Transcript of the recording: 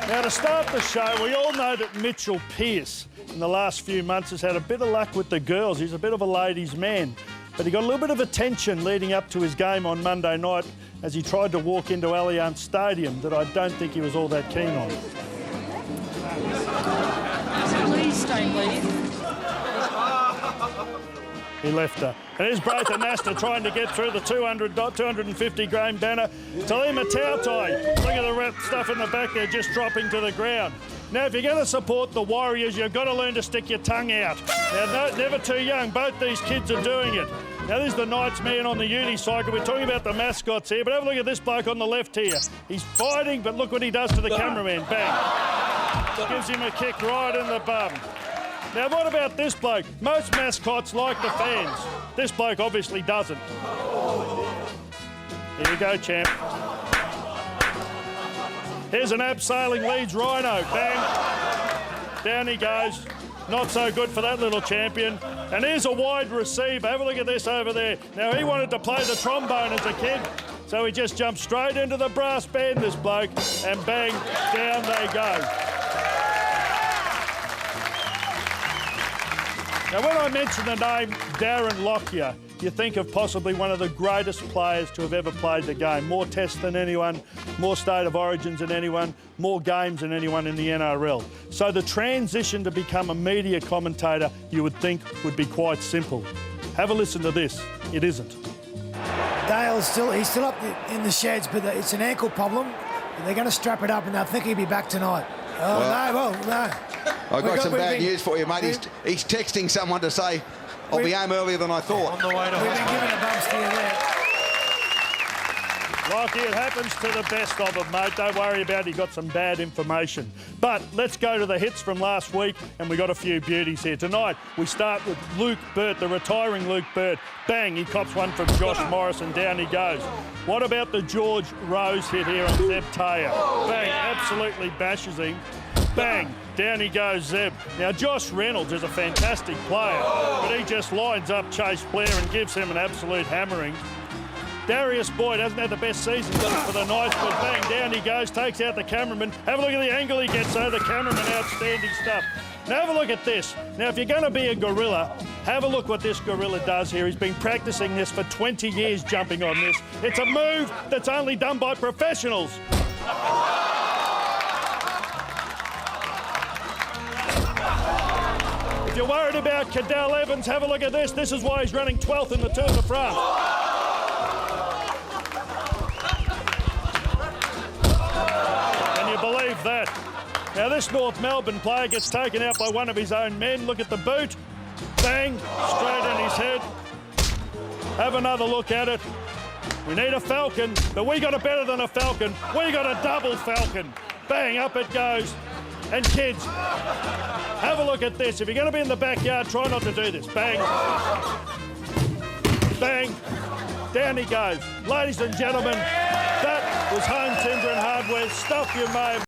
Now, to start the show, we all know that Mitchell Pearce in the last few months has had a bit of luck with the girls. He's a bit of a ladies' man. But he got a little bit of attention leading up to his game on Monday night as he tried to walk into Allianz Stadium that I don't think he was all that keen on. Please stay, please. He left her. And here's Braithen Nasta trying to get through the 250 grain banner. Talima Tautai, look at the red stuff in the back there just dropping to the ground. Now, if you're going to support the Warriors, you've got to learn to stick your tongue out. Now, never too young. Both these kids are doing it. Now, this is the Knights man on the unicycle. We're talking about the mascots here, but have a look at this bloke on the left here. He's fighting, but look what he does to the cameraman. Bang. Gives him a kick right in the bum. Now, what about this bloke? Most mascots like the fans. This bloke obviously doesn't. Here you go, champ. Here's an abseiling Leeds Rhino. Bang. Down he goes. Not so good for that little champion. And here's a wide receiver. Have a look at this over there. Now, he wanted to play the trombone as a kid, so he just jumped straight into the brass band, this bloke, and bang, down they go. Now, when I mention the name Darren Lockyer, you think of possibly one of the greatest players to have ever played the game. More tests than anyone, more state of origins than anyone, more games than anyone in the NRL. So the transition to become a media commentator, you would think, would be quite simple. Have a listen to this. It isn't. Dale is he's still up in the sheds, but it's an ankle problem. They're going to strap it up and they'll think he'll be back tonight. No. I've got some bad news for you, mate. He's texting someone to say, I'll be home earlier than I thought. On the way to We've been given a bump steer there. Lockie, it happens to the best of them, mate. Don't worry about it. He got some bad information. But let's go to the hits from last week, and we got a few beauties here. Tonight, we start with Luke Burt, the retiring Luke Burt. Bang, he cops one from Josh Morris, and down he goes. What about the George Rose hit here on Zeb Taylor? Bang, absolutely bashes him. Bang, down he goes, Zeb. Now, Josh Reynolds is a fantastic player, but he just lines up Chase Blair and gives him an absolute hammering. Darius Boyd hasn't had the best season for the Knights, but bang, down he goes, takes out the cameraman. Have a look at the angle he gets, though. The cameraman, outstanding stuff. Now, have a look at this. Now, if you're going to be a gorilla, have a look what this gorilla does here. He's been practising this for 20 years, jumping on this. It's a move that's only done by professionals. If you're worried about Cadell Evans, have a look at this. This is why he's running 12th in the Tour de France. Can you believe that? Now, this North Melbourne player gets taken out by one of his own men. Look at the boot. Bang, straight in his head. Have another look at it. We need a falcon, but we got a better than a falcon. We got a double falcon. Bang, up it goes. And kids, have a look at this. If you're going to be in the backyard, try not to do this. Bang. Bang. Down he goes. Ladies and gentlemen, that was Home Timber and Hardware. Stuff you may have